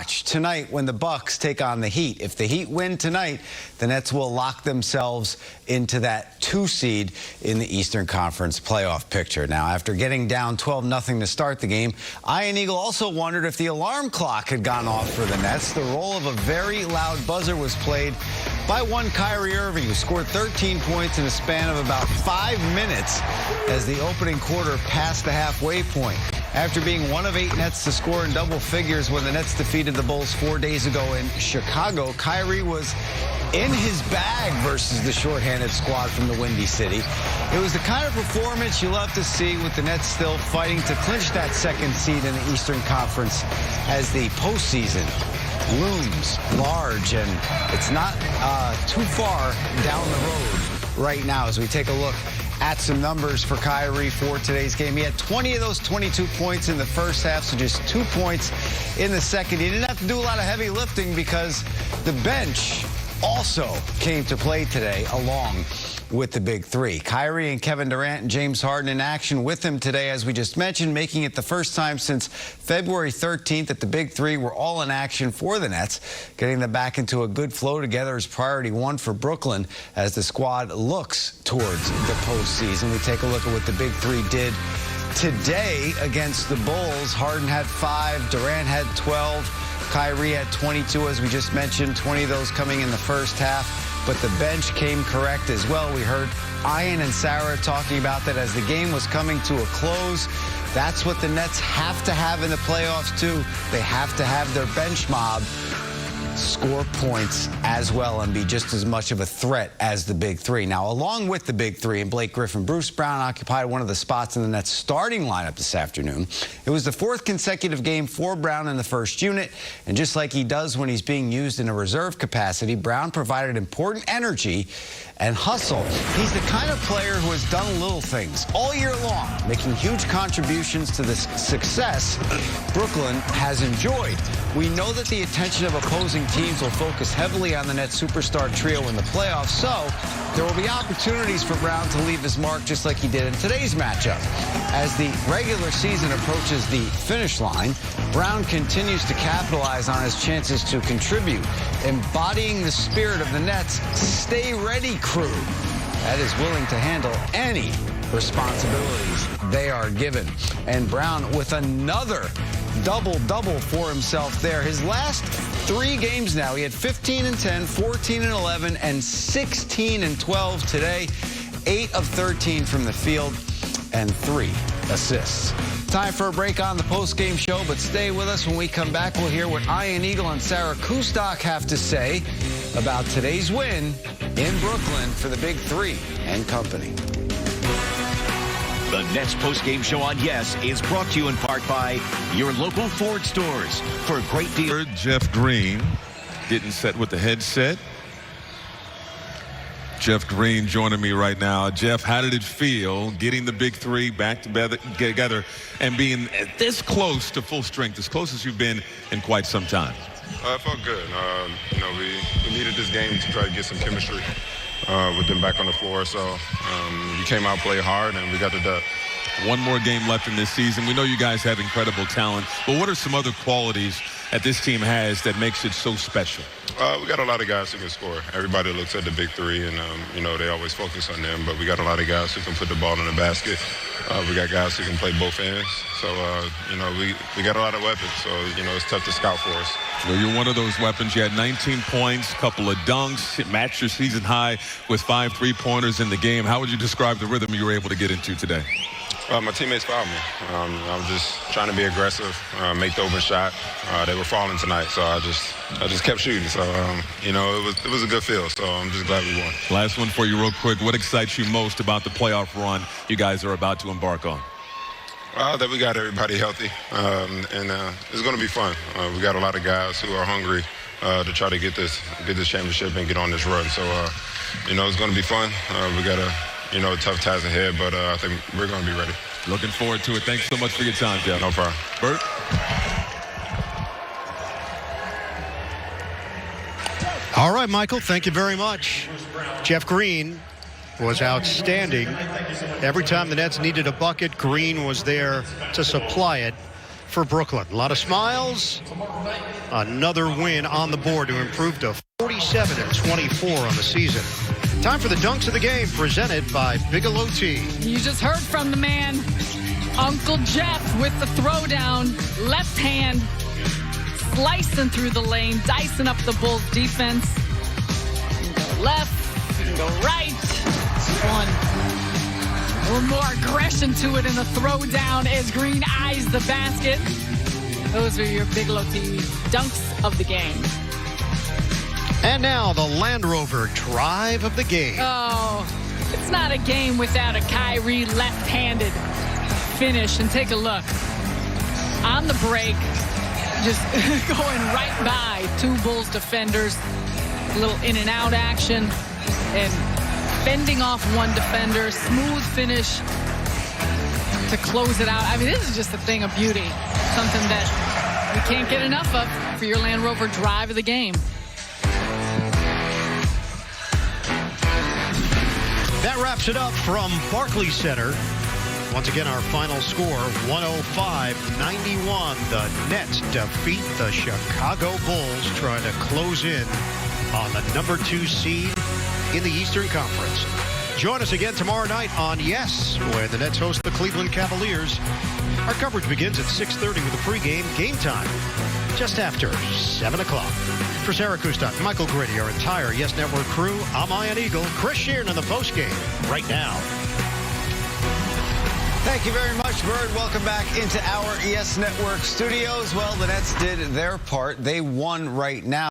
watch tonight when the Bucks take on the Heat. If the Heat win tonight, the Nets will lock themselves into that 2 seed in the Eastern Conference playoff picture. Now, after getting down 12-0 to start the game, Ian Eagle also wondered if the alarm clock had gone off for the Nets. The role of a very loud buzzer was played by one Kyrie Irving, who scored 13 points in a span of about 5 minutes as the opening quarter passed the halfway point. After being one of 8 Nets to score in double figures when the Nets defeated the Bulls 4 days ago in Chicago, Kyrie was in his bag versus the shorthanded squad from the Windy City. It was the kind of performance you love to see, with the Nets still fighting to clinch that 2nd seed in the Eastern Conference as the postseason looms large, and it's not too far down the road right now as we take a look at some numbers for Kyrie for today's game. He had 20 of those 22 points in the first half, so just 2 points in the second. He didn't have to do a lot of heavy lifting because the bench also came to play today along with the big three. Kyrie and Kevin Durant and James Harden in action with him today, as we just mentioned, making it the first time since February 13th that the big three were all in action for the Nets. Getting them back into a good flow together is priority 1 for Brooklyn as the squad looks towards the postseason. We take a look at what the big three did today against the Bulls. Harden had 5, Durant had 12, Kyrie had 22, as we just mentioned, 20 of those coming in the first half. But the bench came correct as well. We heard Ian and Sarah talking about that as the game was coming to a close. That's what the Nets have to have in the playoffs, too. They have to have their bench mob score points as well and be just as much of a threat as the big three. Now, along with the big three and Blake Griffin, Bruce Brown occupied one of the spots in the Nets starting lineup this afternoon. It was the 4th consecutive game for Brown in the first unit, and just like he does when he's being used in a reserve capacity, Brown provided important energy and hustle. He's the kind of player who has done little things all year long, making huge contributions to the success Brooklyn has enjoyed. We know that the attention of opposing teams will focus heavily on the Nets superstar trio in the playoffs, so there will be opportunities for Brown to leave his mark just like he did in today's matchup. As the regular season approaches the finish line, Brown continues to capitalize on his chances to contribute, embodying the spirit of the Nets' stay ready crew that is willing to handle any responsibilities they are given. And Brown with another double-double for himself there. His last 3 games now, he had 15 and 10, 14 and 11, and 16 and 12 today. 8 of 13 from the field and 3 assists. Time for a break on the post-game show, but stay with us. When we come back, we'll hear what Ian Eagle and Sarah Kustok have to say about today's win in Brooklyn for the big three and company. The Nets post-game show on Yes is brought to you in part by your local Ford stores. For a great deal. Jeff Green getting set with the headset. Jeff Green joining me right now. Jeff, how did it feel getting the big three back together and being this close to full strength, as close as you've been in quite some time? It felt good. You know, we needed this game to try to get some chemistry with them back on the floor. So we came out, played hard, and we got the dub. One more game left in this season. We know you guys have incredible talent, but what are some other qualities that this team has that makes it so special? We got a lot of guys who can score. Everybody looks at the big three, and, you know, they always focus on them, but we got a lot of guys who can put the ball in the basket. We got guys who can play both ends. So, you know, we got a lot of weapons, so, you know, it's tough to scout for us. Well, you're one of those weapons. You had 19 points, couple of dunks, matched your season high with 5 3-pointers in the game. How would you describe the rhythm you were able to get into today? My teammates fouled me. I was just trying to be aggressive, make the open shot. They were falling tonight, so I just kept shooting. So, you know, it was a good feel, so I'm just glad we won. Last one for you real quick. What excites you most about the playoff run you guys are about to embark on? That we got everybody healthy, and it's going to be fun. We got a lot of guys who are hungry to try to get this championship and get on this run. So, you know, it's going to be fun. We got a tough task ahead, but I think we're going to be ready. Looking forward to it. Thanks so much for your time, Jeff. No problem. Bert? All right, Michael, thank you very much. Jeff Green was outstanding. Every time the Nets needed a bucket, Green was there to supply it. for Brooklyn. A lot of smiles. Another win on the board to improve to 47-24 on the season. Time for the dunks of the game, presented by Bigelow Tea. You just heard from the man, Uncle Jeff, with the throwdown. Left hand, slicing through the lane, dicing up the Bulls defense. You can go left, you can go right. One. A little more aggression to it in the throwdown as Green eyes the basket. Those are your Bigelow Tea dunks of the game. And now the Land Rover drive of the game. Oh, it's not a game without a Kyrie left-handed finish. And take a look. On the break, just going right by two Bulls defenders. A little in and out action. And fending off one defender. Smooth finish to close it out. I mean, this is just a thing of beauty. Something that we can't get enough of for your Land Rover drive of the game. That wraps it up from Barclays Center. Once again, our final score, 105-91. The Nets defeat the Chicago Bulls, trying to close in on the number 2 seed in the Eastern Conference. Join us again tomorrow night on Yes, when the Nets host the Cleveland Cavaliers. Our coverage begins at 6:30 with a pregame game time, just after 7 o'clock. For Sarah Kustok, Michael Grady, our entire Yes Network crew, I'm Ian Eagle, Chris Sheeran in the postgame right now. Thank you very much, Bird. Welcome back into our ES Network studios. Well, the Nets did their part. They won right now.